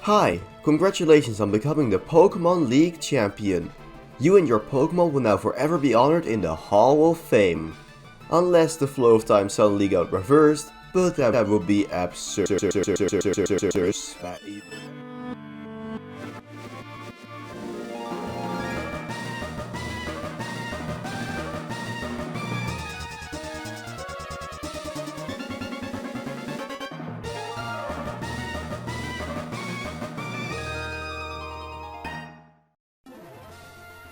Hi, congratulations on becoming the Pokemon League champion. You and your Pokemon will now forever be honored in the Hall of Fame. Unless the flow of time suddenly got reversed, but that would be absurd.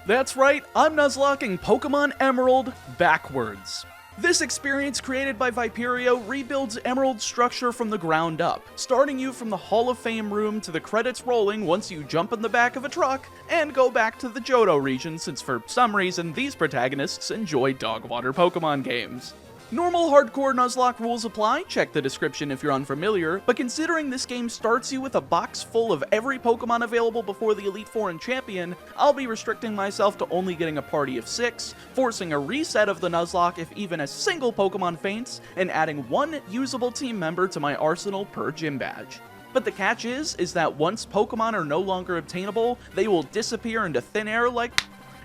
That's right, I'm Nuzlocking Pokemon Emerald backwards. This experience created by Viperio rebuilds Emerald's structure from the ground up, starting you from the Hall of Fame room to the credits rolling once you jump in the back of a truck and go back to the Johto region since for some reason these protagonists enjoy dogwater Pokemon games. Normal hardcore Nuzlocke rules apply, check the description if you're unfamiliar, but considering this game starts you with a box full of every Pokemon available before the Elite Four and Champion, I'll be restricting myself to only getting a party of 6, forcing a reset of the Nuzlocke if even a single Pokemon faints, and adding one usable team member to my arsenal per gym badge. But the catch is that once Pokemon are no longer obtainable, they will disappear into thin air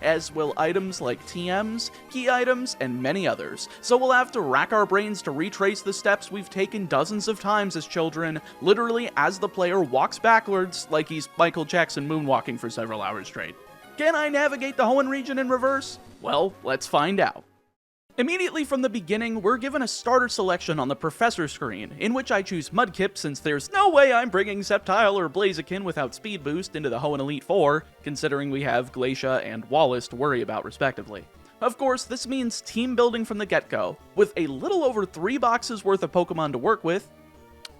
as will items like TMs, key items, and many others. So we'll have to rack our brains to retrace the steps we've taken dozens of times as children, literally as the player walks backwards like he's Michael Jackson moonwalking for several hours straight. Can I navigate the Hoenn region in reverse? Well, let's find out. Immediately from the beginning, we're given a starter selection on the Professor screen, in which I choose Mudkip since there's no way I'm bringing Sceptile or Blaziken without Speed Boost into the Hoenn Elite Four, considering we have Glacia and Wallace to worry about respectively. Of course, this means team building from the get-go, with a little over 3 boxes worth of Pokemon to work with.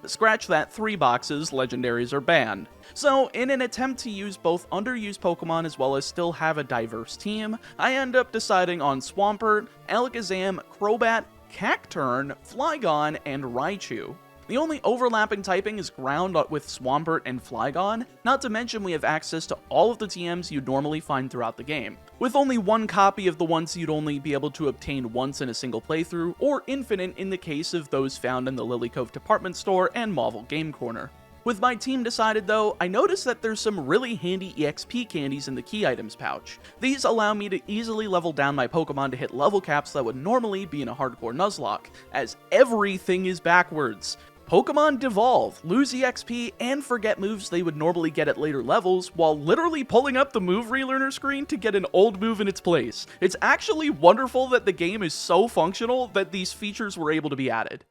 Scratch that, 3 boxes, legendaries are banned. So, in an attempt to use both underused Pokemon as well as still have a diverse team, I end up deciding on Swampert, Alakazam, Crobat, Cacturne, Flygon, and Raichu. The only overlapping typing is Ground with Swampert and Flygon, not to mention we have access to all of the TMs you'd normally find throughout the game, with only one copy of the ones you'd only be able to obtain once in a single playthrough, or infinite in the case of those found in the Lily Cove department store and Marvel Game Corner. With my team decided though, I noticed that there's some really handy EXP candies in the key items pouch. These allow me to easily level down my Pokemon to hit level caps that would normally be in a hardcore Nuzlocke, as everything is backwards. Pokemon devolve, lose EXP, and forget moves they would normally get at later levels, while literally pulling up the move relearner screen to get an old move in its place. It's actually wonderful that the game is so functional that these features were able to be added.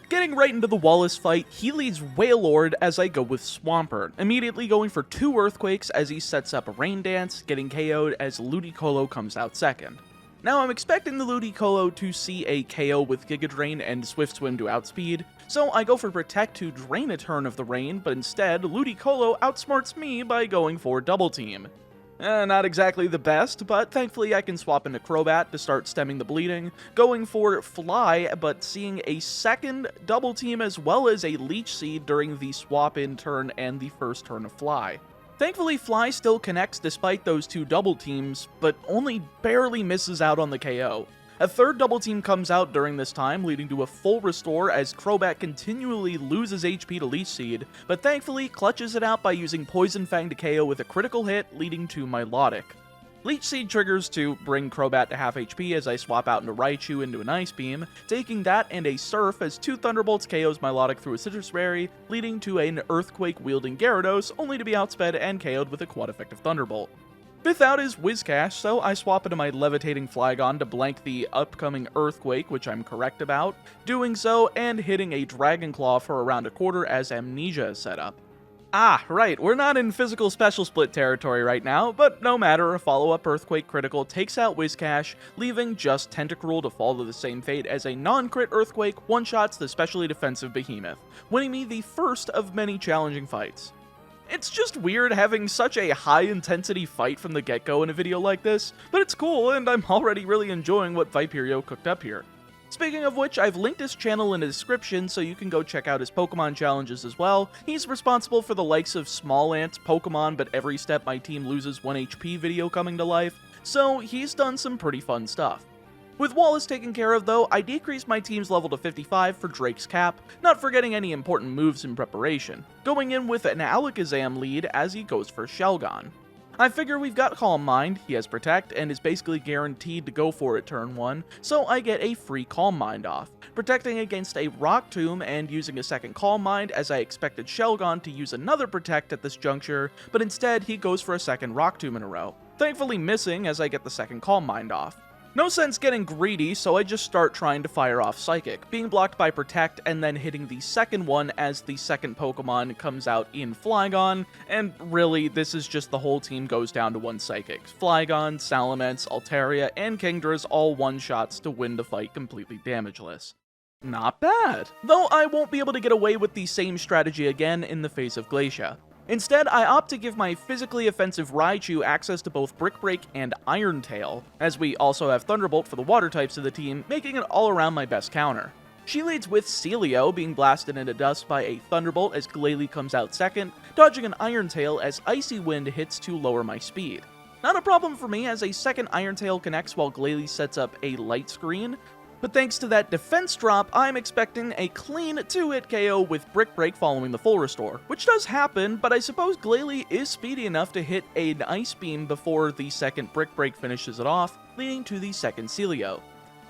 Getting right into the Wallace fight, he leads Wailord as I go with Swampert, immediately going for 2 Earthquakes as he sets up a Rain Dance, getting KO'd as Ludicolo comes out second. Now I'm expecting the Ludicolo to see a KO with Giga Drain and Swift Swim to outspeed, so I go for Protect to drain a turn of the rain, but instead Ludicolo outsmarts me by going for Double Team. Not exactly the best, but thankfully I can swap into Crobat to start stemming the bleeding, going for Fly, but seeing a second Double Team as well as a Leech Seed during the swap in turn and the first turn of Fly. Thankfully, Fly still connects despite those 2 double teams, but only barely misses out on the KO. A third double team comes out during this time, leading to a full restore as Crobat continually loses HP to Leech Seed, but thankfully clutches it out by using Poison Fang to KO with a critical hit, leading to Milotic. Leech Seed triggers to bring Crobat to half HP as I swap out into Raichu into an Ice Beam, taking that and a Surf as 2 Thunderbolts KOs Milotic through a Citrus Berry, leading to an Earthquake-wielding Gyarados, only to be outsped and KO'd with a Quad-effective Thunderbolt. Fifth out is Whiscash, so I swap into my Levitating Flygon to blank the upcoming Earthquake, which I'm correct about, doing so and hitting a Dragon Claw for around a quarter as Amnesia is set up. Ah, right, we're not in physical special split territory right now, but no matter, a follow-up Earthquake critical takes out Whiscash, leaving just Tentacruel to fall to the same fate as a non-crit Earthquake one-shots the specially defensive Behemoth, winning me the first of many challenging fights. It's just weird having such a high-intensity fight from the get-go in a video like this, but it's cool and I'm already really enjoying what Viperio cooked up here. Speaking of which, I've linked his channel in the description so you can go check out his Pokemon challenges as well. He's responsible for the likes of Small Ant, Pokemon but every step my team loses 1 HP video coming to life, so he's done some pretty fun stuff. With Wallace taken care of though, I decreased my team's level to 55 for Drake's Cap, not forgetting any important moves in preparation, going in with an Alakazam lead as he goes for Shelgon. I figure we've got Calm Mind, he has Protect, and is basically guaranteed to go for it turn 1, so I get a free Calm Mind off, protecting against a Rock Tomb and using a second Calm Mind as I expected Shelgon to use another Protect at this juncture, but instead he goes for a second Rock Tomb in a row, thankfully missing as I get the second Calm Mind off. No sense getting greedy, so I just start trying to fire off Psychic, being blocked by Protect and then hitting the second one as the second Pokemon comes out in Flygon, and really, this is just the whole team goes down to one Psychic. Flygon, Salamence, Altaria, and Kingdra's all one-shots to win the fight completely damageless. Not bad, though I won't be able to get away with the same strategy again in the face of Glacia. Instead, I opt to give my physically offensive Raichu access to both Brick Break and Iron Tail, as we also have Thunderbolt for the water types of the team, making it all around my best counter. She leads with Celio being blasted into dust by a Thunderbolt as Glalie comes out second, dodging an Iron Tail as Icy Wind hits to lower my speed. Not a problem for me as a second Iron Tail connects while Glalie sets up a Light Screen, but thanks to that defense drop, I'm expecting a clean 2-hit KO with Brick Break following the full restore, which does happen, but I suppose Glalie is speedy enough to hit an Ice Beam before the second Brick Break finishes it off, leading to the second Celio.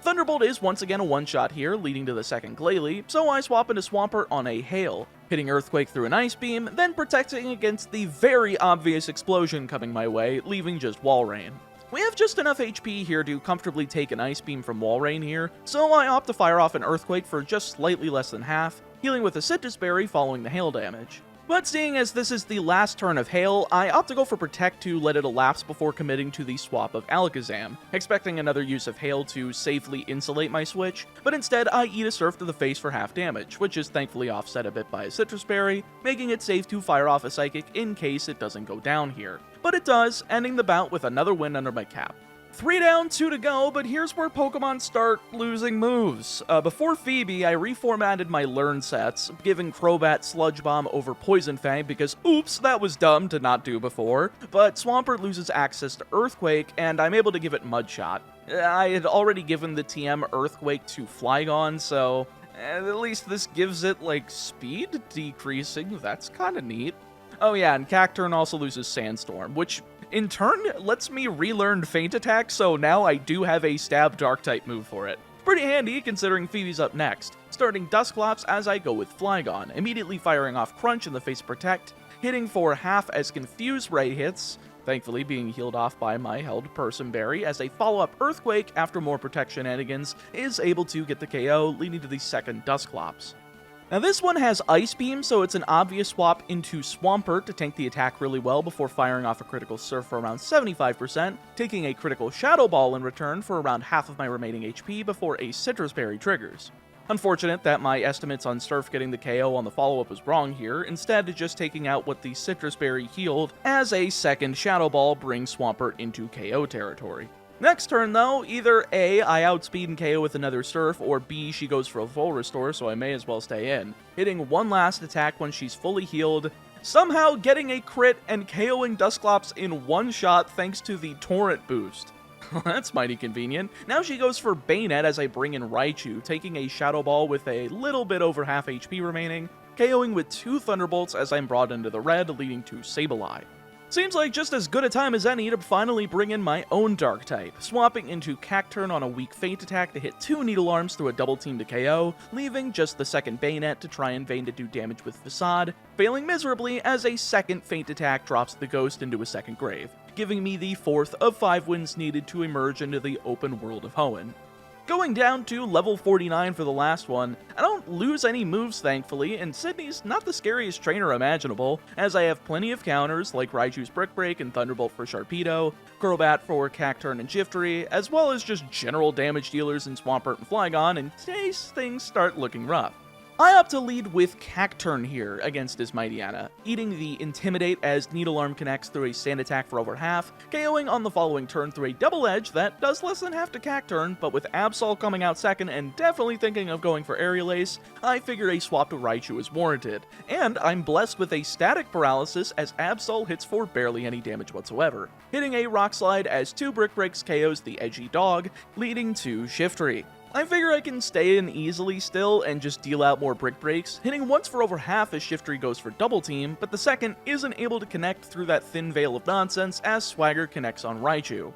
Thunderbolt is once again a one-shot here, leading to the second Glalie, so I swap into Swampert on a Hail, hitting Earthquake through an Ice Beam, then protecting against the very obvious explosion coming my way, leaving just Walrein. We have just enough HP here to comfortably take an Ice Beam from Walrein here, so I opt to fire off an Earthquake for just slightly less than half, healing with a Citrus Berry following the Hail damage. But seeing as this is the last turn of Hail, I opt to go for Protect to let it elapse before committing to the swap of Alakazam, expecting another use of Hail to safely insulate my switch, but instead I eat a Surf to the face for half damage, which is thankfully offset a bit by a Citrus Berry, making it safe to fire off a Psychic in case it doesn't go down here. But it does, ending the bout with another win under my cap. 3 down, 2 to go, but here's where Pokemon start losing moves. Before Phoebe, I reformatted my learn sets, giving Crobat Sludge Bomb over Poison Fang because, oops, that was dumb to not do before, but Swampert loses access to Earthquake, and I'm able to give it Mud Shot. I had already given the TM Earthquake to Flygon, so at least this gives it, speed decreasing. That's kinda neat. Oh yeah, and Cacturne also loses Sandstorm, which in turn lets me relearn Feint Attack, so now I do have a Stab Dark-type move for it. Pretty handy considering Phoebe's up next, starting Dusclops as I go with Flygon, immediately firing off Crunch in the face of Protect, hitting for half as Confuse Ray hits, thankfully being healed off by my held Person Berry as a follow-up Earthquake after more Protect shenanigans is able to get the KO, leading to the second Dusclops. Now this one has Ice Beam, so it's an obvious swap into Swampert to tank the attack really well before firing off a critical Surf for around 75%, taking a critical Shadow Ball in return for around half of my remaining HP before a Citrus Berry triggers. Unfortunate that my estimates on Surf getting the KO on the follow-up was wrong here, instead just taking out what the Citrus Berry healed as a second Shadow Ball brings Swampert into KO territory. Next turn though, either A, I outspeed and KO with another Surf, or B, she goes for a full restore, so I may as well stay in, hitting one last attack when she's fully healed, somehow getting a crit and KOing Dusclops in one shot thanks to the Torrent boost. That's mighty convenient. Now she goes for Bayonet as I bring in Raichu, taking a Shadow Ball with a little bit over half HP remaining, KOing with 2 Thunderbolts as I'm brought into the red, leading to Sableye. Seems like just as good a time as any to finally bring in my own Dark type, swapping into Cacturne on a weak Feint Attack to hit 2 Needle Arms through a double team to KO, leaving just the second Bayonet to try and Vein to do damage with Facade, failing miserably as a second Feint Attack drops the Ghost into a second grave, giving me the 4th of 5 wins needed to emerge into the open world of Hoenn. Going down to level 49 for the last one, I don't lose any moves thankfully, and Sydney's not the scariest trainer imaginable, as I have plenty of counters like Raichu's Brick Break and Thunderbolt for Sharpedo, Crobat for Cacturne and Shiftry, as well as just general damage dealers in Swampert and Flygon, in case things start looking rough. I opt to lead with Cacturn here against his Mightyena, eating the Intimidate as Needle connects through a Sand Attack for over half, KOing on the following turn through a Double Edge that does less than half to Cacturn, but with Absol coming out second and definitely thinking of going for Aerial Ace, I figure a swap to Raichu is warranted, and I'm blessed with a Static Paralysis as Absol hits for barely any damage whatsoever, hitting a Rock Slide as 2 Brick Breaks KOs the edgy dog, leading to Shiftry. I figure I can stay in easily still and just deal out more Brick Breaks, hitting once for over half as Shiftry goes for Double Team, but the second isn't able to connect through that thin veil of nonsense as Swagger connects on Raichu.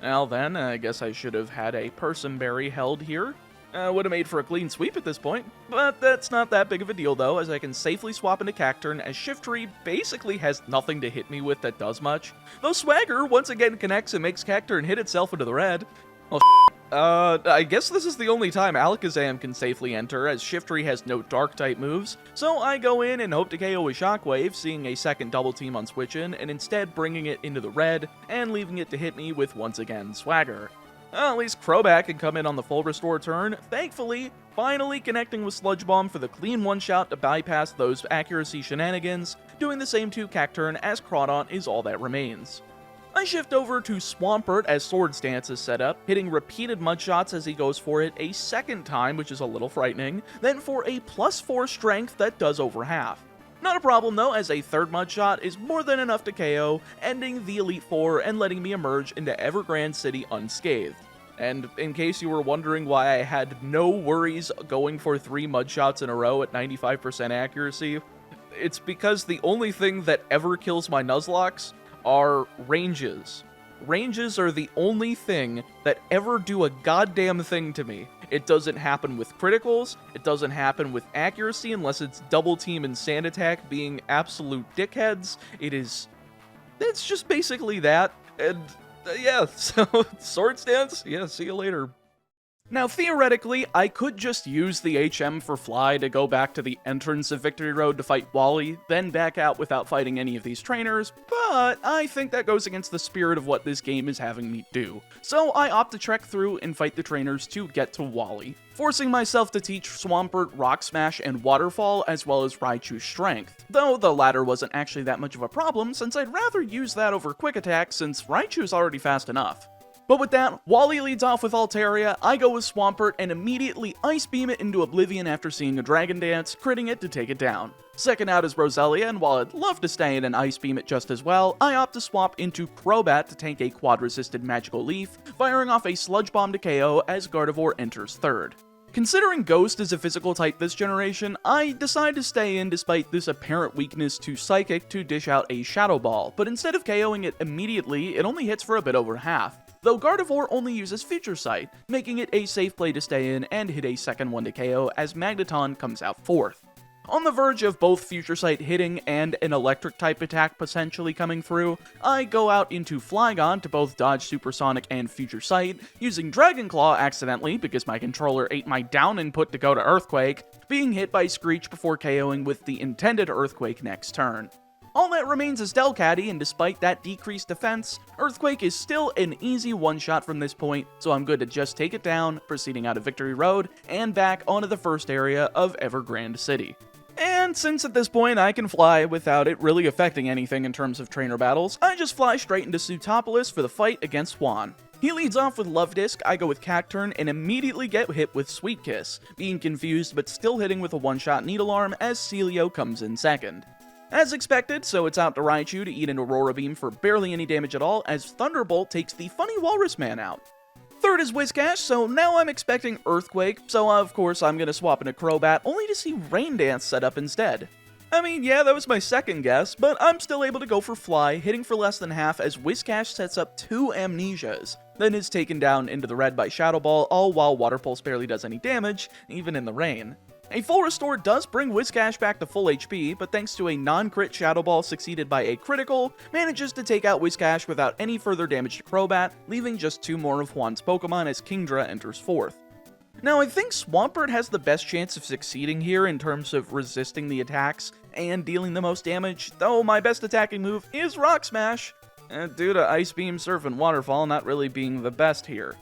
Well then, I guess I should have had a Person Berry held here. Would have made for a clean sweep at this point, but that's not that big of a deal though, as I can safely swap into Cacturn as Shiftry basically has nothing to hit me with that does much, though Swagger once again connects and makes Cacturn hit itself into the red. Well, I guess this is the only time Alakazam can safely enter, as Shiftry has no Dark-type moves, so I go in and hope to KO with Shockwave, seeing a second Double Team on switch in, and instead bringing it into the red, and leaving it to hit me with, once again, Swagger. Well, at least Crobat can come in on the full restore turn, thankfully, finally connecting with Sludge Bomb for the clean one-shot to bypass those accuracy shenanigans, doing the same to Cacturn as Crawdaunt is all that remains. I shift over to Swampert as Sword Stance is set up, hitting repeated mud shots as he goes for it a second time, which is a little frightening, then for a +4 strength that does over half. Not a problem though, as a third mud shot is more than enough to KO, ending the Elite Four and letting me emerge into Evergrande City unscathed. And in case you were wondering why I had no worries going for 3 mud shots in a row at 95% accuracy, it's because the only thing that ever kills my Nuzlocks are ranges. Ranges are the only thing that ever do a goddamn thing to me. It doesn't happen with criticals, it doesn't happen with accuracy unless it's Double Team and Sand Attack being absolute dickheads. It's just basically that, and yeah, so Sword Stance, yeah, see you later. Now, theoretically, I could just use the HM for Fly to go back to the entrance of Victory Road to fight Wally, then back out without fighting any of these trainers, but I think that goes against the spirit of what this game is having me do. So I opt to trek through and fight the trainers to get to Wally, forcing myself to teach Swampert Rock Smash and Waterfall as well as Raichu's Strength, though the latter wasn't actually that much of a problem since I'd rather use that over Quick Attack since Raichu's already fast enough. But with that, Wally leads off with Altaria, I go with Swampert and immediately Ice Beam it into Oblivion after seeing a Dragon Dance, critting it to take it down. Second out is Roselia, and while I'd love to stay in and Ice Beam it just as well, I opt to swap into Crobat to tank a quad-resisted Magical Leaf, firing off a Sludge Bomb to KO as Gardevoir enters third. Considering Ghost is a physical type this generation, I decide to stay in despite this apparent weakness to Psychic to dish out a Shadow Ball, but instead of KOing it immediately, it only hits for a bit over half, though Gardevoir only uses Future Sight, making it a safe play to stay in and hit a second one to KO as Magneton comes out fourth. On the verge of both Future Sight hitting and an electric type attack potentially coming through, I go out into Flygon to both dodge Supersonic and Future Sight, using Dragon Claw accidentally because my controller ate my down input to go to Earthquake, being hit by Screech before KOing with the intended Earthquake next turn. All that remains is Delcatty, and despite that decreased defense, Earthquake is still an easy one-shot from this point, so I'm good to just take it down, proceeding out of Victory Road, and back onto the first area of Evergrande City. And since at this point I can fly without it really affecting anything in terms of trainer battles, I just fly straight into Sootopolis for the fight against Juan. He leads off with Love Disc, I go with Cacturn, and immediately get hit with Sweet Kiss, being confused but still hitting with a one-shot Needle Arm as Celio comes in second. As expected, so it's out to Raichu to eat an Aurora Beam for barely any damage at all as Thunderbolt takes the funny Walrus Man out. Third is Whiscash, so now I'm expecting Earthquake, so of course I'm gonna swap into Crobat only to see Rain Dance set up instead. I mean, yeah, that was my second guess, but I'm still able to go for Fly, hitting for less than half as Whiscash sets up 2 Amnesias, then is taken down into the red by Shadow Ball, all while Water Pulse barely does any damage, even in the rain. A full restore does bring Whiscash back to full HP, but thanks to a non-crit Shadow Ball succeeded by a critical, manages to take out Whiscash without any further damage to Crobat, leaving just 2 more of Juan's Pokemon as Kingdra enters fourth. Now, I think Swampert has the best chance of succeeding here in terms of resisting the attacks and dealing the most damage, though my best attacking move is Rock Smash, due to Ice Beam, Surf, and Waterfall not really being the best here.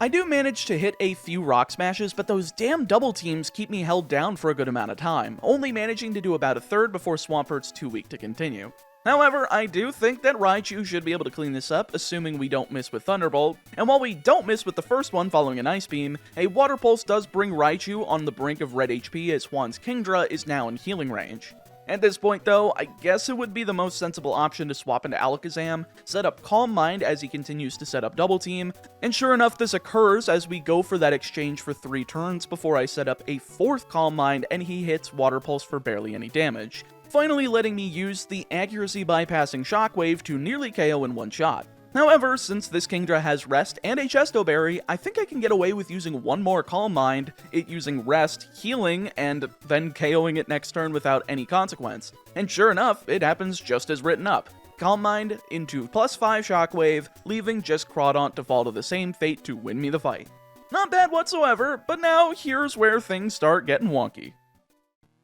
I do manage to hit a few rock smashes, but those damn double teams keep me held down for a good amount of time, only managing to do about a third before Swampert's too weak to continue. However, I do think that Raichu should be able to clean this up, assuming we don't miss with Thunderbolt, and while we don't miss with the first one following an Ice Beam, a Water Pulse does bring Raichu on the brink of red HP as Juan's Kingdra is now in healing range. At this point though, I guess it would be the most sensible option to swap into Alakazam, set up Calm Mind as he continues to set up Double Team, and sure enough this occurs as we go for that exchange for 3 turns before I set up a 4th Calm Mind and he hits Water Pulse for barely any damage, finally letting me use the accuracy bypassing Shockwave to nearly KO in one shot. However, since this Kingdra has Rest and a Chesto Berry, I think I can get away with using one more Calm Mind, it using Rest, healing, and then KOing it next turn without any consequence. And sure enough, it happens just as written up. Calm Mind into +5 Shockwave, leaving just Crawdaunt to fall to the same fate to win me the fight. Not bad whatsoever, but now here's where things start getting wonky.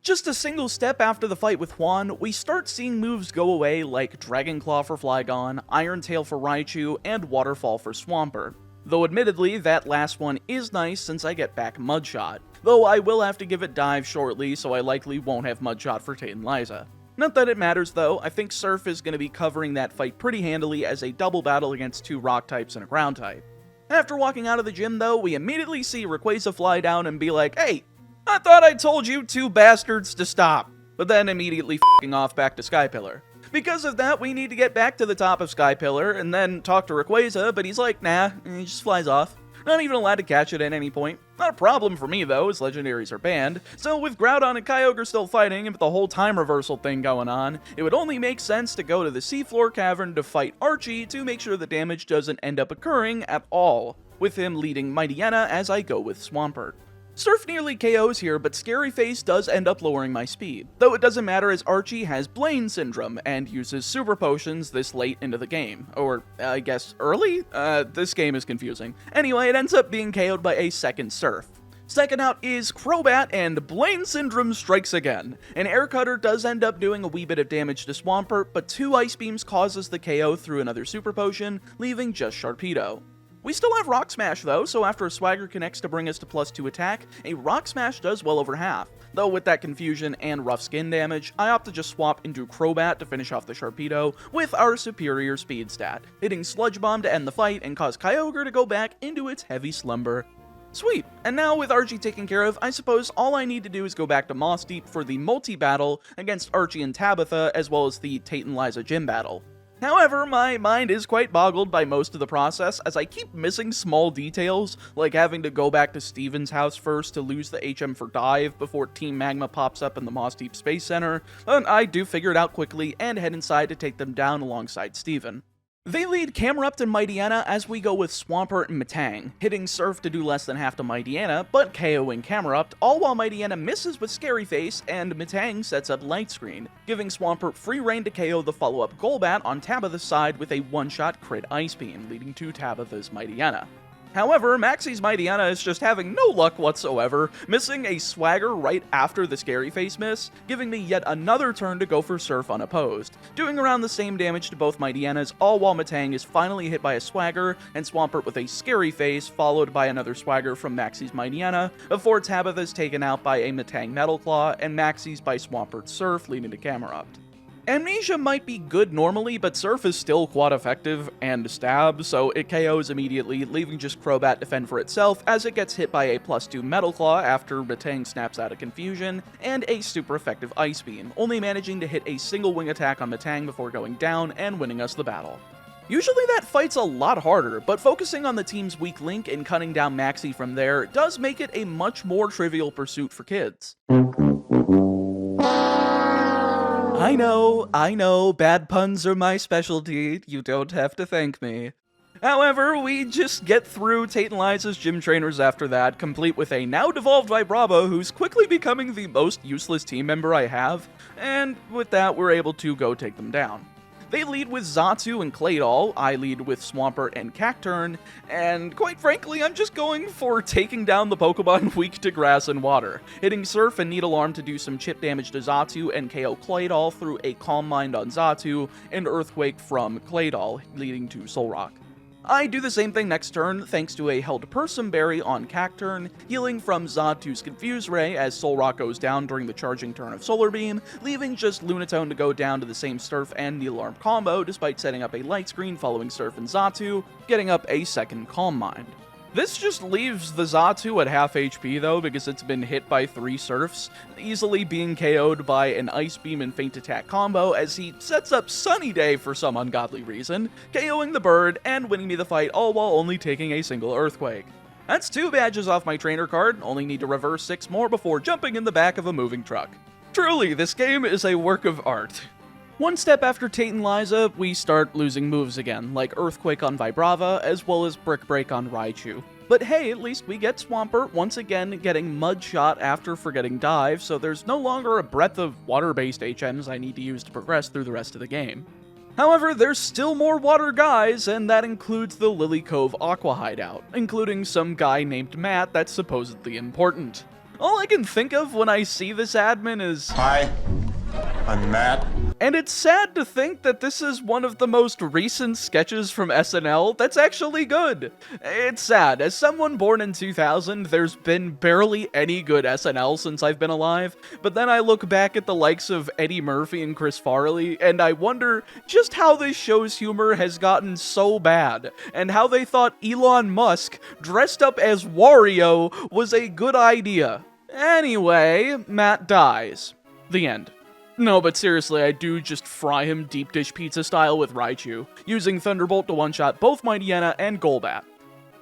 Just a single step after the fight with Juan, we start seeing moves go away like Dragon Claw for Flygon, Iron Tail for Raichu, and Waterfall for Swampert. Though admittedly, that last one is nice since I get back Mudshot, though I will have to give it Dive shortly, so I likely won't have Mudshot for Tate and Liza. Not that it matters though, I think Surf is going to be covering that fight pretty handily as a double battle against 2 rock types and a ground type. After walking out of the gym though, we immediately see Rayquaza fly down and be like, "Hey! I thought I told you 2 bastards to stop," but then immediately f***ing off back to Skypillar. Because of that, we need to get back to the top of Skypillar and then talk to Rayquaza, but he's like, nah, and he just flies off. Not even allowed to catch it at any point. Not a problem for me though, as legendaries are banned. So with Groudon and Kyogre still fighting and with the whole time reversal thing going on, it would only make sense to go to the seafloor cavern to fight Archie to make sure the damage doesn't end up occurring at all, with him leading Mightyena as I go with Swampert. Surf nearly KOs here, but Scary Face does end up lowering my speed, though it doesn't matter as Archie has Blaine Syndrome and uses Super Potions this late into the game. Or, I guess, early? This game is confusing. Anyway, it ends up being KO'd by a second Surf. Second out is Crobat, and Blaine Syndrome strikes again. An Air Cutter does end up doing a wee bit of damage to Swampert, but 2 Ice Beams causes the KO through another Super Potion, leaving just Sharpedo. We still have Rock Smash though, so after a Swagger connects to bring us to +2 attack, a Rock Smash does well over half. Though with that confusion and rough skin damage, I opt to just swap into Crobat to finish off the Sharpedo with our superior speed stat, hitting Sludge Bomb to end the fight and cause Kyogre to go back into its heavy slumber. Sweet, and now with Archie taken care of, I suppose all I need to do is go back to Moss Deep for the multi-battle against Archie and Tabitha, as well as the Tate and Liza gym battle. However, my mind is quite boggled by most of the process, as I keep missing small details, like having to go back to Steven's house first to lose the HM for Dive before Team Magma pops up in the Moss Deep Space Center, but I do figure it out quickly and head inside to take them down alongside Steven. They lead Camerupt and Mightyena as we go with Swampert and Metang, hitting Surf to do less than half to Mightyena, but KOing Camerupt, all while Mightyena misses with Scary Face and Metang sets up Light Screen, giving Swampert free reign to KO the follow-up Golbat on Tabitha's side with a one-shot crit Ice Beam, leading to Tabitha's Mightyena. However, Maxie's Mightyena is just having no luck whatsoever, missing a Swagger right after the Scary Face miss, giving me yet another turn to go for Surf unopposed, doing around the same damage to both Mightyenas, all while Metang is finally hit by a Swagger, and Swampert with a Scary Face, followed by another Swagger from Maxie's Mightyena, before Tabitha is taken out by a Metang Metal Claw, and Maxie's by Swampert's Surf, leading to Camerupt. Amnesia might be good normally, but Surf is still quad effective and stab, so it KOs immediately, leaving just Crobat defend for itself as it gets hit by a +2 Metal Claw after Metang snaps out of confusion, and a super effective Ice Beam, only managing to hit a single wing attack on Metang before going down and winning us the battle. Usually that fight's a lot harder, but focusing on the team's weak link and cutting down Maxie from there does make it a much more trivial pursuit for kids. I know, bad puns are my specialty, you don't have to thank me. However, we just get through Tate and Liza's gym trainers after that, complete with a now devolved Vibrava who's quickly becoming the most useless team member I have, and with that we're able to go take them down. They lead with Xatu and Claydol, I lead with Swampert and Cacturne, and quite frankly, I'm just going for taking down the Pokemon weak to grass and water, hitting Surf and Needle Arm to do some chip damage to Xatu and KO Claydol through a Calm Mind on Xatu and Earthquake from Claydol, leading to Solrock. I do the same thing next turn thanks to a held Person Berry on Cacturn, healing from Xatu's Confuse Ray as Soul Rock goes down during the charging turn of Solar Beam, leaving just Lunatone to go down to the same Surf and Needlearm combo despite setting up a light screen following Surf and Xatu, getting up a second Calm Mind. This just leaves the Xatu at half HP though because it's been hit by 3 Surfs, easily being KO'd by an Ice Beam and Feint Attack combo as he sets up Sunny Day for some ungodly reason, KOing the bird and winning me the fight all while only taking a single Earthquake. That's 2 badges off my trainer card, only need to reverse 6 more before jumping in the back of a moving truck. Truly, this game is a work of art. One step after Tate and Liza, we start losing moves again, like Earthquake on Vibrava, as well as Brick Break on Raichu. But hey, at least we get Swampert once again getting Mud Shot after forgetting Dive, so there's no longer a breadth of water-based HMs I need to use to progress through the rest of the game. However, there's still more water guys, and that includes the Lily Cove Aqua Hideout, including some guy named Matt that's supposedly important. All I can think of when I see this admin is, Hi, I'm Matt. And it's sad to think that this is one of the most recent sketches from SNL that's actually good. It's sad. As someone born in 2000, there's been barely any good SNL since I've been alive, but then I look back at the likes of Eddie Murphy and Chris Farley, and I wonder just how this show's humor has gotten so bad, and how they thought Elon Musk, dressed up as Wario, was a good idea. Anyway, Matt dies. The end. No, but seriously, I do just fry him deep dish pizza style with Raichu, using Thunderbolt to one-shot both Mightyena and Golbat.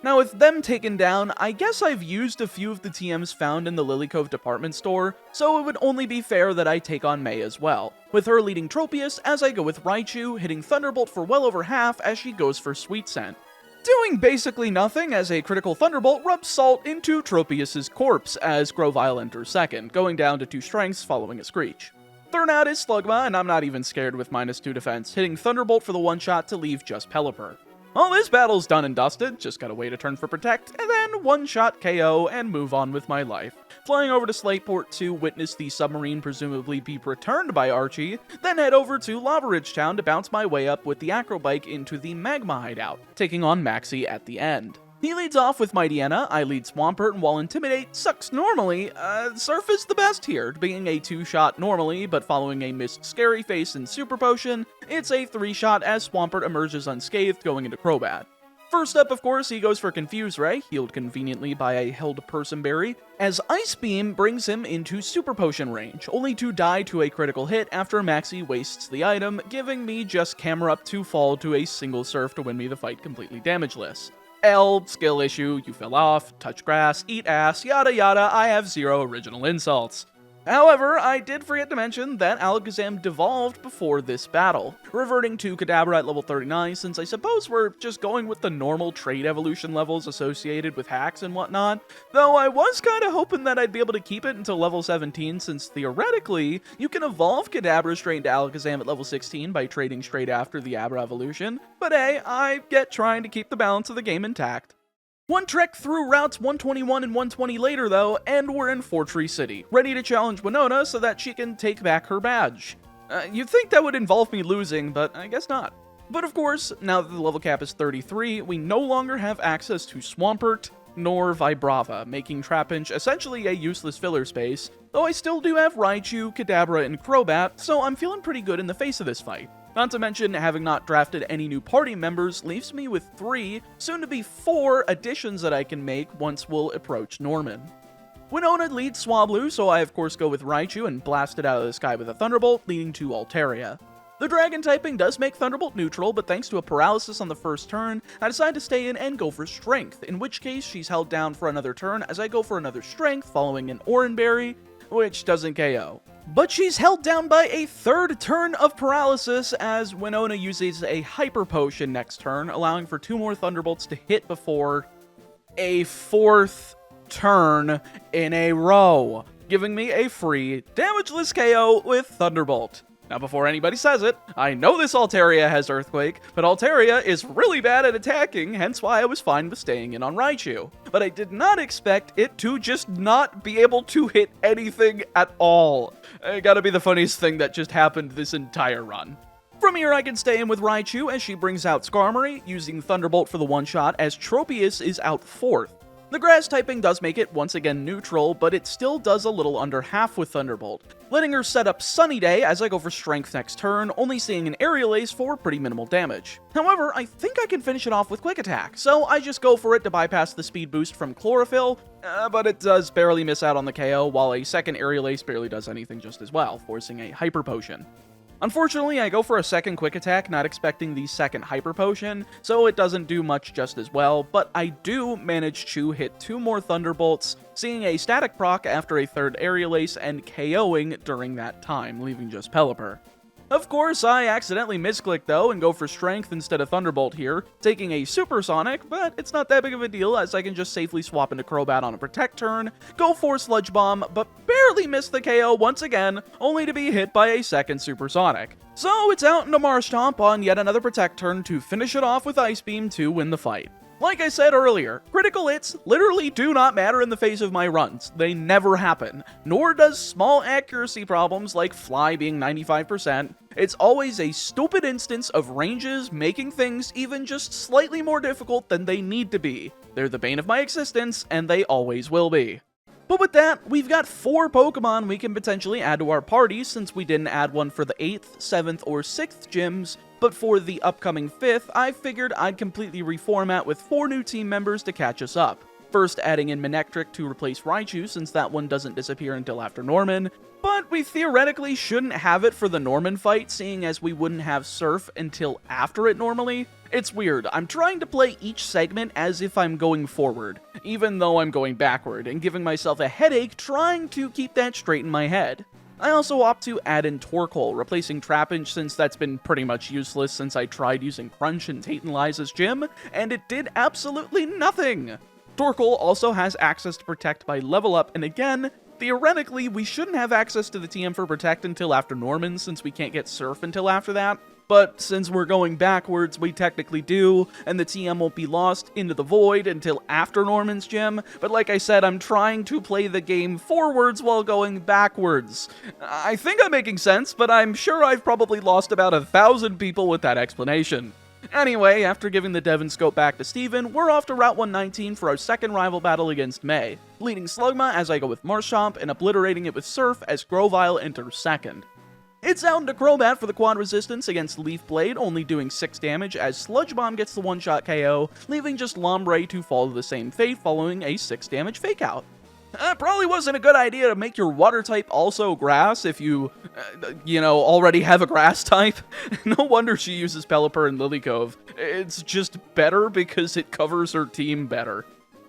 Now with them taken down, I guess I've used a few of the TMs found in the Lily Cove department store, so it would only be fair that I take on May as well, with her leading Tropius as I go with Raichu, hitting Thunderbolt for well over half as she goes for Sweet Scent. Doing basically nothing as a critical Thunderbolt rubs salt into Tropius' corpse as Grovyle enters second, going down to 2 strengths following a Screech. Third out is Slugma, and I'm not even scared with -2 defense, hitting Thunderbolt for the one-shot to leave just Pelipper. All this battle's done and dusted, just gotta wait a turn for Protect, and then one-shot KO and move on with my life. Flying over to Slateport to witness the submarine presumably be returned by Archie, then head over to Lava Ridge Town to bounce my way up with the Acrobike into the Magma Hideout, taking on Maxie at the end. He leads off with Mightyena, I lead Swampert, and while Intimidate sucks normally, Surf is the best here, being a 2-shot normally, but following a missed Scary Face and Super Potion, it's a 3-shot as Swampert emerges unscathed going into Crobat. First up, of course, he goes for Confuse Ray, healed conveniently by a held Person Berry, as Ice Beam brings him into Super Potion range, only to die to a critical hit after Maxie wastes the item, giving me just Camera Up to fall to a single Surf to win me the fight completely damageless. L, skill issue, you fell off, touch grass, eat ass, yada yada, I have 0 original insults. However, I did forget to mention that Alakazam devolved before this battle, reverting to Kadabra at level 39 since I suppose we're just going with the normal trait evolution levels associated with hacks and whatnot, though I was kinda hoping that I'd be able to keep it until level 17 since theoretically, you can evolve Kadabra straight into Alakazam at level 16 by trading straight after the Abra evolution, but hey, I get trying to keep the balance of the game intact. One trek through routes 121 and 120 later though, and we're in Fortree City, ready to challenge Winona so that she can take back her badge. You'd think that would involve me losing, but I guess not. But of course, now that the level cap is 33, we no longer have access to Swampert nor Vibrava, making Trapinch essentially a useless filler space, though I still do have Raichu, Kadabra, and Crobat, so I'm feeling pretty good in the face of this fight. Not to mention, having not drafted any new party members leaves me with 3, soon to be 4 additions that I can make once we'll approach Norman. Winona leads Swablu, so I of course go with Raichu and blast it out of the sky with a Thunderbolt, leading to Altaria. The Dragon typing does make Thunderbolt neutral, but thanks to a paralysis on the first turn, I decide to stay in and go for Strength, in which case she's held down for another turn as I go for another Strength following an Oranberry, which doesn't KO. But she's held down by a 3rd turn of paralysis as Winona uses a Hyper Potion next turn, allowing for 2 more Thunderbolts to hit before a 4th turn in a row, giving me a free, damageless KO with Thunderbolt. Now before anybody says it, I know this Altaria has Earthquake, but Altaria is really bad at attacking, hence why I was fine with staying in on Raichu. But I did not expect it to just not be able to hit anything at all. It gotta be the funniest thing that just happened this entire run. From here, I can stay in with Raichu as she brings out Skarmory, using Thunderbolt for the one-shot as Tropius is out 4th. The grass typing does make it once again neutral, but it still does a little under half with Thunderbolt, letting her set up Sunny Day as I go for Strength next turn, only seeing an Aerial Ace for pretty minimal damage. However, I think I can finish it off with Quick Attack, so I just go for it to bypass the speed boost from Chlorophyll, but it does barely miss out on the KO, while a second Aerial Ace barely does anything just as well, forcing a Hyper Potion. Unfortunately, I go for a second Quick Attack, not expecting the second Hyper Potion, so it doesn't do much just as well, but I do manage to hit 2 more Thunderbolts, seeing a static proc after a third Aerial Ace and KOing during that time, leaving just Pelipper. Of course, I accidentally misclick though and go for Strength instead of Thunderbolt here, taking a Supersonic, but it's not that big of a deal as I can just safely swap into Crobat on a Protect turn, go for Sludge Bomb, but barely miss the KO once again, only to be hit by a second Supersonic. So it's out into Marshtomp on yet another Protect turn to finish it off with Ice Beam to win the fight. Like I said earlier, critical hits literally do not matter in the face of my runs. They never happen. Nor does small accuracy problems like Fly being 95%. It's always a stupid instance of ranges making things even just slightly more difficult than they need to be. They're the bane of my existence, and they always will be. But with that, we've got 4 Pokemon we can potentially add to our party since we didn't add one for the 8th, 7th, or 6th gyms, but for the upcoming 5th, I figured I'd completely reformat with 4 new team members to catch us up. First adding in Manectric to replace Raichu since that one doesn't disappear until after Norman, but we theoretically shouldn't have it for the Norman fight seeing as we wouldn't have Surf until after it normally. It's weird, I'm trying to play each segment as if I'm going forward, even though I'm going backward, and giving myself a headache trying to keep that straight in my head. I also opt to add in Torkoal, replacing Trapinch since that's been pretty much useless since I tried using Crunch in Tate and Liza's gym, and it did absolutely nothing! Torkoal also has access to Protect by level up, and again, theoretically we shouldn't have access to the TM for Protect until after Norman since we can't get Surf until after that. But since we're going backwards, we technically do, and the TM won't be lost into the void until after Norman's gym, but like I said, I'm trying to play the game forwards while going backwards. I think I'm making sense, but I'm sure I've probably lost about 1,000 people with that explanation. Anyway, after giving the Devon Scope back to Steven, we're off to Route 119 for our second rival battle against May, leading Slugma as I go with Marshtomp and obliterating it with Surf as Grovyle enters second. It's out into Crobat for the quad resistance against Leaf Blade, only doing 6 damage as Sludge Bomb gets the one-shot KO, leaving just Lombre to fall to the same fate following a 6 damage fake out. Probably wasn't a good idea to make your water type also grass if you, already have a grass type. No wonder she uses Pelipper and Lilycove. It's just better because it covers her team better.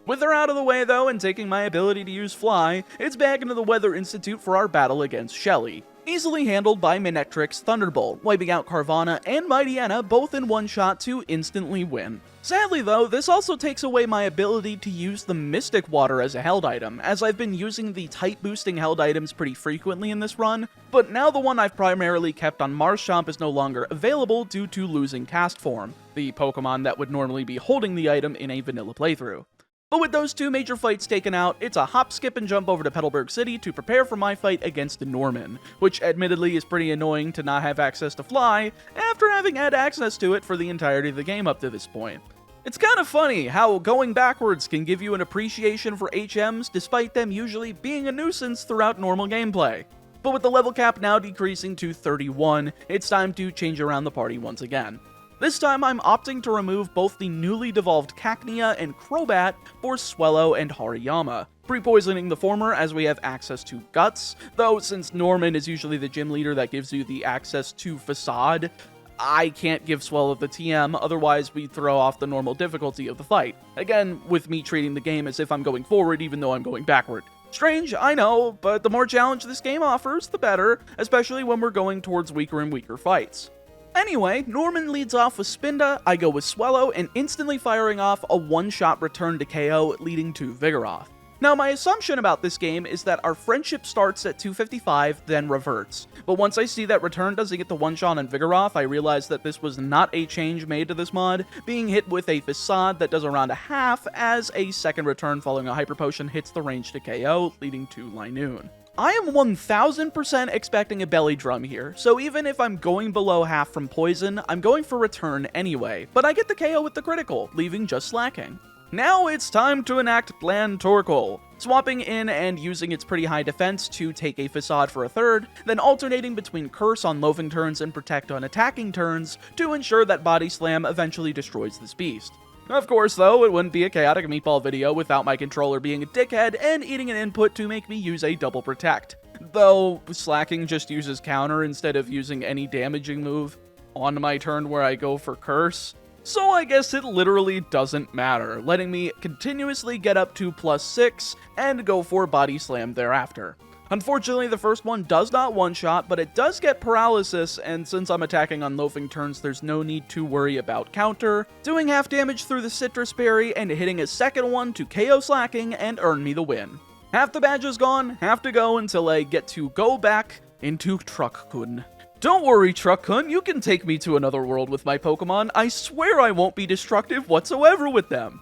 With her out of the way though and taking my ability to use Fly, it's back into the Weather Institute for our battle against Shelly. Easily handled by Manectric's Thunderbolt, wiping out Carvanha and Mightyena both in one shot to instantly win. Sadly though, this also takes away my ability to use the Mystic Water as a held item, as I've been using the type boosting held items pretty frequently in this run, but now the one I've primarily kept on Marshtomp is no longer available due to losing Cast Form, the Pokemon that would normally be holding the item in a vanilla playthrough. But with those 2 major fights taken out, it's a hop, skip, and jump over to Petalburg City to prepare for my fight against Norman, which admittedly is pretty annoying to not have access to Fly, after having had access to it for the entirety of the game up to this point. It's kind of funny how going backwards can give you an appreciation for HMs despite them usually being a nuisance throughout normal gameplay. But with the level cap now decreasing to 31, it's time to change around the party once again. This time I'm opting to remove both the newly devolved Cacnea and Crobat for Swellow and Hariyama, pre-poisoning the former as we have access to Guts, though since Norman is usually the gym leader that gives you the access to Facade, I can't give Swellow the TM, otherwise we throw off the normal difficulty of the fight. Again, with me treating the game as if I'm going forward even though I'm going backward. Strange, I know, but the more challenge this game offers, the better, especially when we're going towards weaker and weaker fights. Anyway, Norman leads off with Spinda, I go with Swellow, and instantly firing off a one-shot return to KO, leading to Vigoroth. Now, my assumption about this game is that our friendship starts at 255, then reverts. But once I see that return doesn't get the one-shot on Vigoroth, I realize that this was not a change made to this mod, being hit with a Facade that does around a half as a second return following a Hyper Potion hits the range to KO, leading to Linoone. I am 1000% expecting a belly drum here, so even if I'm going below half from poison, I'm going for return anyway, but I get the KO with the critical, leaving just slacking. Now it's time to enact Bland Torkoal, swapping in and using its pretty high defense to take a Facade for a third, then alternating between Curse on loafing turns and Protect on attacking turns to ensure that Body Slam eventually destroys this beast. Of course, though, it wouldn't be a Chaotic Meatball video without my controller being a dickhead and eating an input to make me use a double Protect. Though, slacking just uses counter instead of using any damaging move on my turn where I go for Curse. So I guess it literally doesn't matter, letting me continuously get up to +6 and go for Body Slam thereafter. Unfortunately, the first one does not one-shot, but it does get paralysis, and since I'm attacking on loafing turns, there's no need to worry about counter, doing half damage through the Citrus Berry and hitting a second one to KO slacking and earn me the win. Half the badge is gone, have to go until I get to go back into Truck-kun. Don't worry, Truck-kun, you can take me to another world with my Pokemon. I swear I won't be destructive whatsoever with them.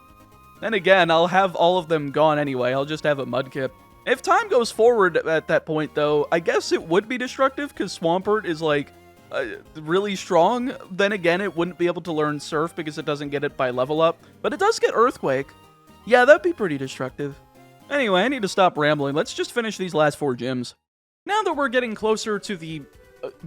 And again, I'll have all of them gone anyway, I'll just have a Mudkip. If time goes forward at that point, though, I guess it would be destructive, because Swampert is, like, really strong. Then again, it wouldn't be able to learn Surf because it doesn't get it by level up. But it does get Earthquake. Yeah, that'd be pretty destructive. Anyway, I need to stop rambling. Let's just finish these last 4 gyms. Now that we're getting closer to the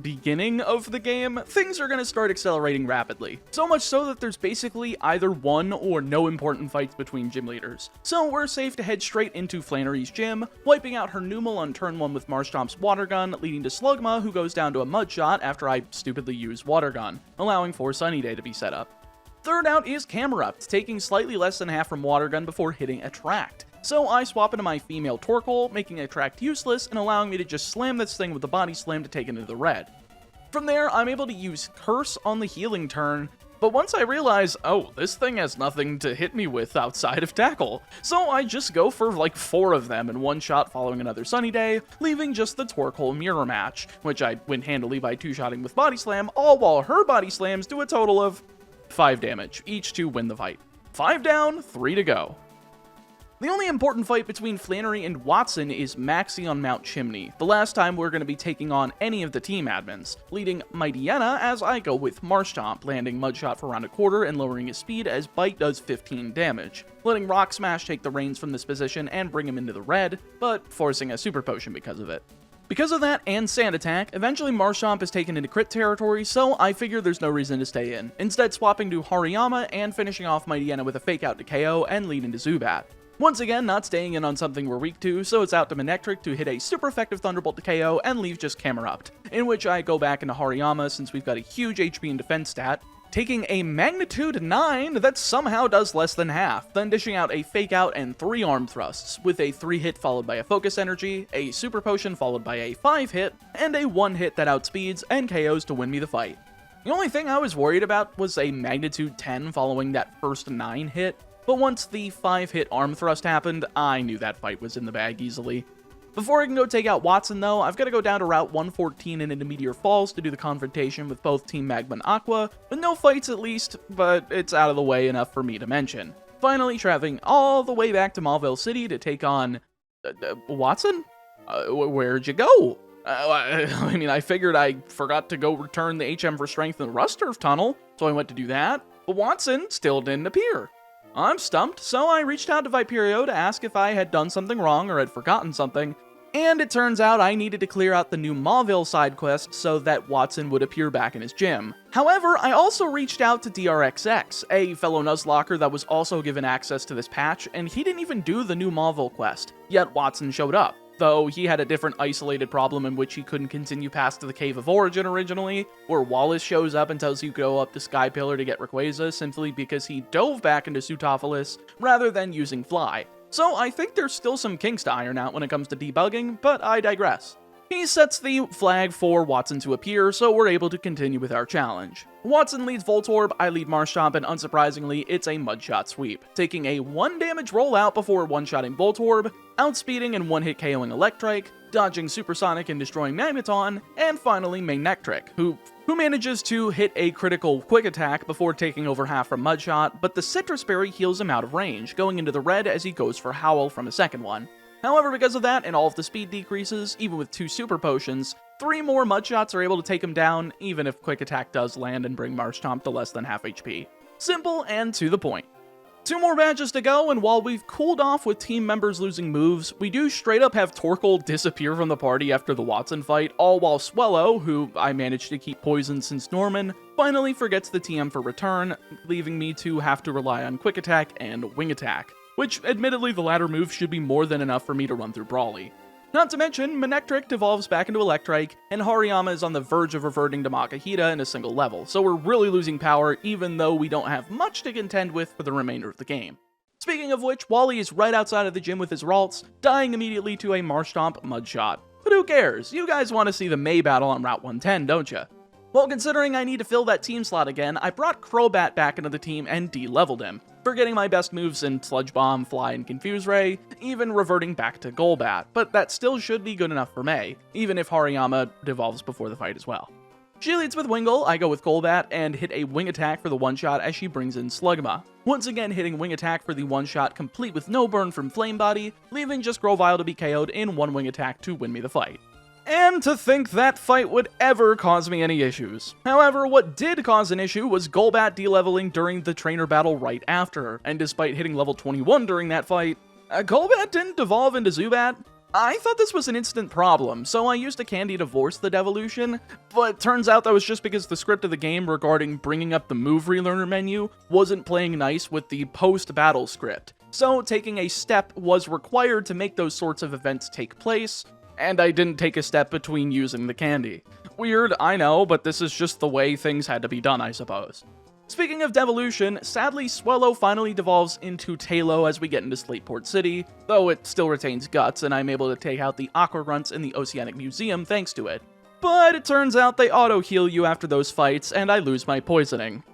beginning of the game, things are going to start accelerating rapidly. So much so that there's basically either one or no important fights between gym leaders. So we're safe to head straight into Flannery's gym, wiping out her Numel on turn 1 with Marshchomp's Water Gun, leading to Slugma, who goes down to a Mud Shot after I stupidly use Water Gun, allowing for Sunny Day to be set up. Third out is Camerupt, taking slightly less than half from Water Gun before hitting Attract. So I swap into my female Torkoal, making Attract useless and allowing me to just slam this thing with the Body Slam to take it into the red. From there, I'm able to use Curse on the healing turn, but once I realize, oh, this thing has nothing to hit me with outside of Tackle, so I just go for like 4 of them in one shot following another Sunny Day, leaving just the Torkoal mirror match, which I win handily by 2-shotting with Body Slam, all while her Body Slams do a total of 5 damage, each to win the fight. 5 down, 3 to go. The only important fight between Flannery and Watson is Maxie on Mount Chimney, the last time we're going to be taking on any of the team admins, leading Mightyena as I go with Marshtomp, landing Mudshot for around a quarter and lowering his speed as Bite does 15 damage, letting Rock Smash take the reins from this position and bring him into the red, but forcing a Super Potion because of it. Because of that and Sand Attack, eventually Marshtomp is taken into crit territory, so I figure there's no reason to stay in, instead swapping to Hariyama and finishing off Mightyena with a Fake Out to KO and lead into Zubat. Once again, not staying in on something we're weak to, so it's out to Manectric to hit a super effective Thunderbolt to KO and leave just Camerupt, in which I go back into Hariyama since we've got a huge HP and defense stat, taking a magnitude 9 that somehow does less than half, then dishing out a Fake Out and 3 Arm Thrusts, with a 3-hit followed by a Focus Energy, a Super Potion followed by a 5-hit, and a 1-hit that outspeeds and KOs to win me the fight. The only thing I was worried about was a magnitude 10 following that first 9 hit, but once the 5-hit Arm Thrust happened, I knew that fight was in the bag easily. Before I can go take out Watson though, I've got to go down to Route 114 and into Meteor Falls to do the confrontation with both Team Magma and Aqua, with no fights at least, but it's out of the way enough for me to mention. Finally traveling all the way back to Mauville City to take on... Watson? Where'd you go? I mean, I figured I forgot to go return the HM for Strength in the Rust Turf Tunnel, so I went to do that, but Watson still didn't appear. I'm stumped, so I reached out to Viperio to ask if I had done something wrong or had forgotten something, and it turns out I needed to clear out the new Mauville side quest so that Watson would appear back in his gym. However, I also reached out to DRXX, a fellow Nuzlocker that was also given access to this patch, and he didn't even do the new Mauville quest, yet Watson showed up. Though he had a different isolated problem in which he couldn't continue past the Cave of Origin originally, where Wallace shows up and tells you to go up the Sky Pillar to get Rayquaza simply because he dove back into Sootopolis rather than using Fly. So I think there's still some kinks to iron out when it comes to debugging, but I digress. He sets the flag for Watson to appear, so we're able to continue with our challenge. Watson leads Voltorb, I lead Marshtomp, and unsurprisingly, it's a Mudshot sweep, taking a 1 damage rollout before one-shotting Voltorb, outspeeding and 1-hit KOing Electrike, dodging Supersonic and destroying Magneton, and finally Manectric, who manages to hit a critical Quick Attack before taking over half from Mudshot, but the Citrus Berry heals him out of range, going into the red as he goes for Howl from a second one. However, because of that and all of the speed decreases, even with 2 super potions, 3 more Mudshots are able to take him down, even if Quick Attack does land and bring Marshtomp to less than half HP. Simple and to the point. 2 more badges to go, and while we've cooled off with team members losing moves, we do straight up have Torkoal disappear from the party after the Watson fight, all while Swellow, who I managed to keep poisoned since Norman, finally forgets the TM for return, leaving me to have to rely on Quick Attack and Wing Attack, which admittedly the latter move should be more than enough for me to run through Brawly. Not to mention, Manectric devolves back into Electrike, and Hariyama is on the verge of reverting to Makahita in a single level, so we're really losing power even though we don't have much to contend with for the remainder of the game. Speaking of which, Wally is right outside of the gym with his Ralts, dying immediately to a Marshtomp Mudshot. But who cares? You guys want to see the May battle on Route 110, don't ya? Well, considering I need to fill that team slot again, I brought Crobat back into the team and de-leveled him, forgetting my best moves in Sludge Bomb, Fly, and Confuse Ray, even reverting back to Golbat, but that still should be good enough for May, even if Hariyama devolves before the fight as well. She leads with Wingull, I go with Golbat, and hit a Wing Attack for the one-shot as she brings in Slugma, once again hitting Wing Attack for the one-shot complete with no burn from Flame Body, leaving just Grovyle to be KO'd in 1 Wing Attack to win me the fight. And to think that fight would ever cause me any issues. However, what did cause an issue was Golbat de-leveling during the trainer battle right after, and despite hitting level 21 during that fight, Golbat didn't devolve into Zubat. I thought this was an instant problem, so I used a candy to force the devolution, but turns out that was just because the script of the game regarding bringing up the move relearner menu wasn't playing nice with the post-battle script. So taking a step was required to make those sorts of events take place, and I didn't take a step between using the candy. Weird, I know, but this is just the way things had to be done, I suppose. Speaking of devolution, sadly Swellow finally devolves into Tailo as we get into Slateport City, though it still retains Guts and I'm able to take out the Aqua Grunts in the Oceanic Museum thanks to it. But it turns out they auto-heal you after those fights and I lose my poisoning.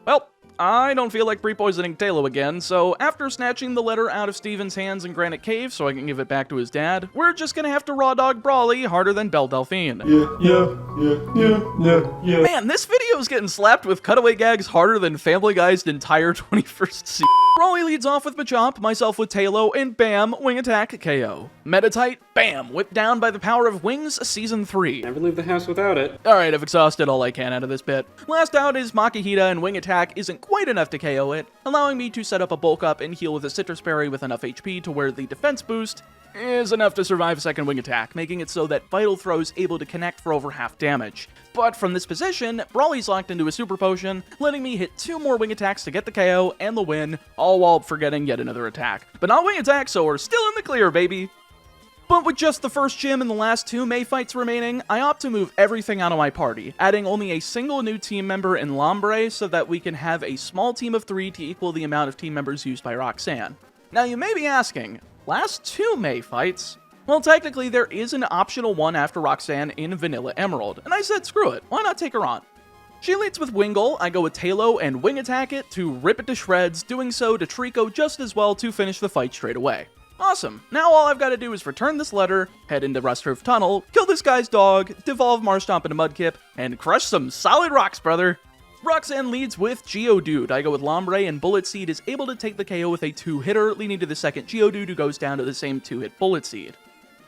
Well, I don't feel like pre-poisoning Tailo again, so after snatching the letter out of Steven's hands in Granite Cave so I can give it back to his dad, we're just gonna have to raw dog Brawly harder than Belle Delphine. Yeah. Man, this video is getting slapped with cutaway gags harder than Family Guy's entire 21st season. Brawly leads off with Machamp, myself with Tailo, and bam, Wing Attack KO. Metatite, bam, whipped down by the power of Wings Season 3. Never leave the house without it. Alright, I've exhausted all I can out of this bit. Last out is Makahita, and Wing Attack isn't quite enough to KO it, allowing me to set up a bulk up and heal with a Citrus Berry with enough HP to where the defense boost is enough to survive a second Wing Attack, making it so that Vital Throw is able to connect for over half damage. But from this position, Brawly's locked into a Super Potion, letting me hit 2 more Wing Attacks to get the KO and the win, all while forgetting yet another attack. But not Wing Attack, so we're still in the clear, baby! But with just the first gym and the last 2 May fights remaining, I opt to move everything out of my party, adding only a single new team member in Lombre so that we can have a small team of 3 to equal the amount of team members used by Roxanne. Now you may be asking, last 2 May fights? Well, technically there is an optional one after Roxanne in Vanilla Emerald, and I said screw it, why not take her on? She leads with Wingull, I go with Tailo and Wing Attack it to rip it to shreds, doing so to Trico just as well to finish the fight straight away. Awesome, now all I've got to do is return this letter, head into Rustroof Tunnel, kill this guy's dog, devolve Marshtomp into Mudkip, and crush some solid rocks, brother! Roxanne leads with Geodude. I go with Lombre, and Bullet Seed is able to take the KO with a 2-hitter, leading to the second Geodude who goes down to the same 2-hit Bullet Seed.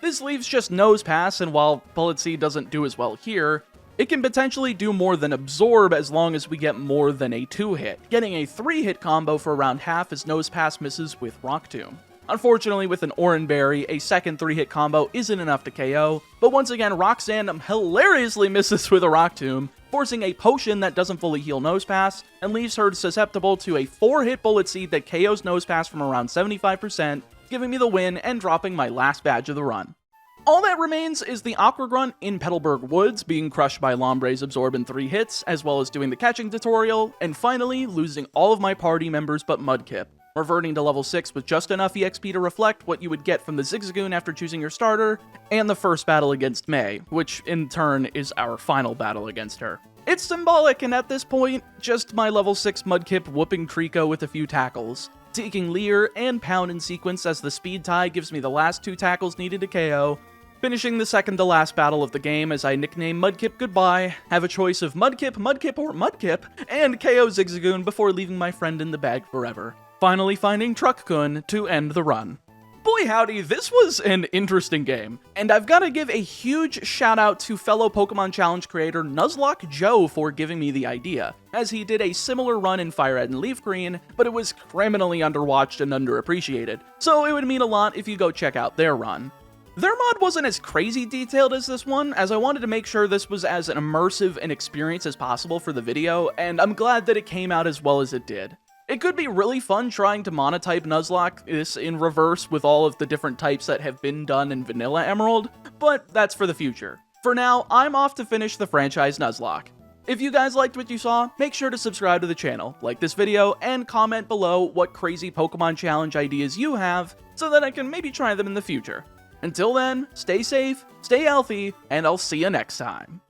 This leaves just Nose Pass, and while Bullet Seed doesn't do as well here, it can potentially do more than Absorb as long as we get more than a 2-hit, getting a 3-hit combo for around half as Nose Pass misses with Rock Tomb. Unfortunately, with an Oran Berry, a second 3-hit combo isn't enough to KO, but once again, Roxanne hilariously misses with a Rock Tomb, forcing a potion that doesn't fully heal Nose Pass, and leaves her susceptible to a 4-hit Bullet Seed that KOs Nose Pass from around 75%, giving me the win and dropping my last badge of the run. All that remains is the Aqua Grunt in Petalburg Woods being crushed by Lombre's Absorb in 3 hits, as well as doing the catching tutorial, and finally losing all of my party members but Mudkip, reverting to level 6 with just enough EXP to reflect what you would get from the Zigzagoon after choosing your starter, and the first battle against May, which in turn is our final battle against her. It's symbolic, and at this point, just my level 6 Mudkip whooping Trico with a few tackles, taking Leer and Pound in sequence as the speed tie gives me the last 2 tackles needed to KO, finishing the second to last battle of the game as I nickname Mudkip goodbye, have a choice of Mudkip, Mudkip, or Mudkip, and KO Zigzagoon before leaving my friend in the bag forever, finally finding Truck-kun to end the run. Boy howdy, this was an interesting game, and I've got to give a huge shout out to fellow Pokemon Challenge creator Nuzlocke Joe for giving me the idea, as he did a similar run in FireRed and LeafGreen, but it was criminally underwatched and underappreciated, so it would mean a lot if you go check out their run. Their mod wasn't as crazy detailed as this one, as I wanted to make sure this was as an immersive an experience as possible for the video, and I'm glad that it came out as well as it did. It could be really fun trying to monotype Nuzlocke this in reverse with all of the different types that have been done in Vanilla Emerald, but that's for the future. For now, I'm off to finish the franchise Nuzlocke. If you guys liked what you saw, make sure to subscribe to the channel, like this video, and comment below what crazy Pokemon challenge ideas you have so that I can maybe try them in the future. Until then, stay safe, stay healthy, and I'll see you next time.